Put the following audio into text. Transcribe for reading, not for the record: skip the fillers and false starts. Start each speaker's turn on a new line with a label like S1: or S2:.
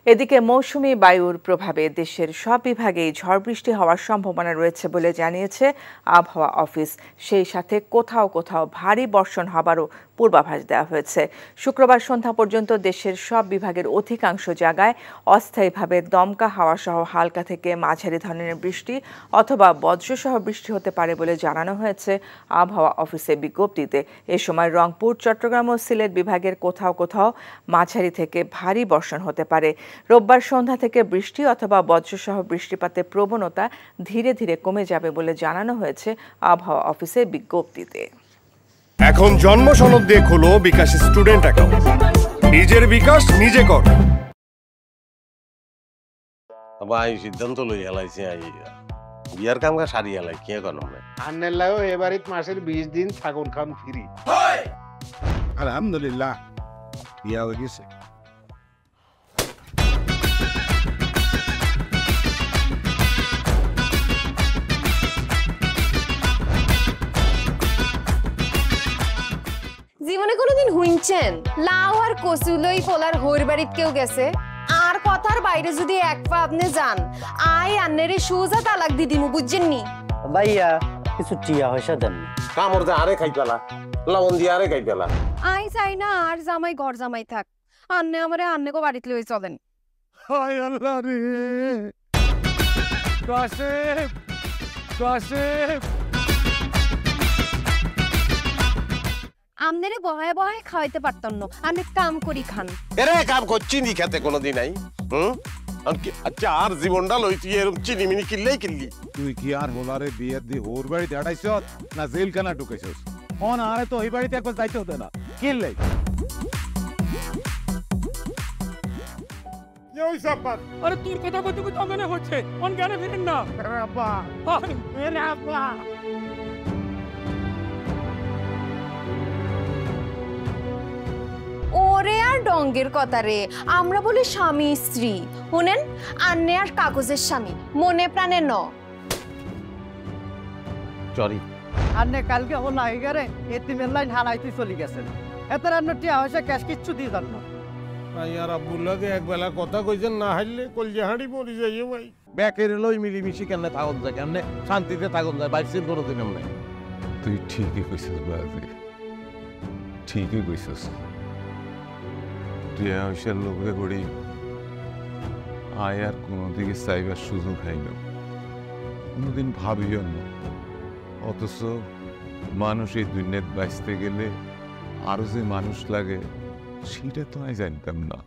S1: এদিকে মৌসুমী বায়ুর প্রভাবে দেশের সব বিভাগেই ঝড় বৃষ্টি হওয়ার সম্ভাবনা রয়েছে বলে জানিয়েছে আবহাওয়া অফিস। সেই সাথে কোথাও কোথাও ভারী বর্ষণ হবারও পূর্বাভাস দেওয়া হয়েছে। শুক্রবার সন্ধ্যা পর্যন্ত দেশের সব বিভাগের অধিকাংশ জায়গায় অস্থায়ীভাবে দমকা হাওয়া সহ হালকা থেকে মাঝারি ধরনের বৃষ্টি অথবা বজ্রসহ বৃষ্টি হতে পারে বলে জানানো হয়েছে আবহাওয়া অফিসের বিজ্ঞপ্তিতে। এ সময় রংপুর, চট্টগ্রাম ও সিলেট বিভাগের কোথাও কোথাও মাঝারি থেকে ভারী বর্ষণ হতে পারে। রোববার সন্ধ্যা থেকে বৃষ্টি অথবা বজ্রসহ বৃষ্টিপাতের প্রবণতা ধীরে ধীরে কমে যাবে বলে জানানো হয়েছে আবহাওয়া অফিসের বিজ্ঞপ্তিতে।
S2: এখন জন্ম সনদ দিয়ে খোলো বিকাশ স্টুডেন্ট অ্যাকাউন্ট। নিজের বিকাশ নিজে কর।
S3: ভাই সিদ্ধান্ত লই হেলাইছি বিয়ার কাম কা সারি হেলাই কি এখন
S4: আন্নের লাও এবারিত মাসের 20 দিন ছাগল খান ফ্রি।
S5: আলহামদুলিল্লাহ বিয়া হয়ে গেছে।
S6: জীবনে কোনোদিন হুইনছেন লাউ আর কচু লই পোলার হইর বাড়িত কেউ গেছে আর কথার বাইরে যদি এক পা আপনি যান আই আন্নেরে সুজা তালাক দি দিমু বুঝছেন নি?
S7: ভাইয়া কিছু টিয়া পয়সা দেন।
S3: কামড় দে আরে খাই পেলা, লবণ দিয়ে আরে খাই পেলা।
S6: আই চাই না আর জামাই ঘর জামাই থাক, আন্নে আমারে আন্নেকো বাড়িতে লই চলেন।
S5: হায় আল্লাহ রে, কাশেম কাশেম
S6: আমনেরে বহায় বহায় খাওয়াইতে পারতাম না, আন্নে কাম করি খান।
S3: এরে কাম করছি নি খেতে কোনোদিন নাই। আচ্ছা আর জীবনটা লই তুই এরকম চিনিমিনি কিল্লেই কিল্লি।
S5: তুই কি আর হোলারে বিয়ে দিয়ে ওর বাড়িতে আড়াইছ না জেলখানা ঢুকেছিস? ফোন আরে তো ওই বাড়িতে একবার যাইতে হতে না কিনলে।
S8: আরে তোর কথা কইতে কইতে অজ্ঞানে হচ্ছে, অজ্ঞানে ফিরেন না।
S5: আব্বা
S8: আরে আব্বা
S6: ওরে আর ডঙ্গের কথা রে, আমরা বলি স্বামী স্ত্রী, শুনেন আন্নে আর কাগজের স্বামী, মনে প্রাণে ন।
S3: সরি
S7: আন্নে কালকে ও নাইগারে এতিমের লাইন হারাইতে চলে গেছেন। এত রান্না টিয়া পয়সা ক্যাশ কিচ্ছু দিয়ে দেন না।
S4: ভাই আর আব্বুল্লাহকে একবেলা কথা কইছেন না হাইলে কলজা হাঁড়ি পড়ে যাইয়ে ভাই।
S3: ব্যাকের লই মিলিমিশি কেমনে থাকুন যায়, কেমনে শান্তিতে থাকুন যায়, বাইসিন করে দিন এমনি।
S9: তুই ঠিকই কইছিস বাজে, ঠিকই কইছিস। টিয়া পয়সার লোভে পড়ি আয় আর কোনো দিকে চাইবার সুযোগ হইল, কোনোদিন ভাবিও না। অথচ মানুষ এই দুনিয়াতে বাঁচতে গেলে আরো যে মানুষ লাগে সেটা তো আমি জানতাম না।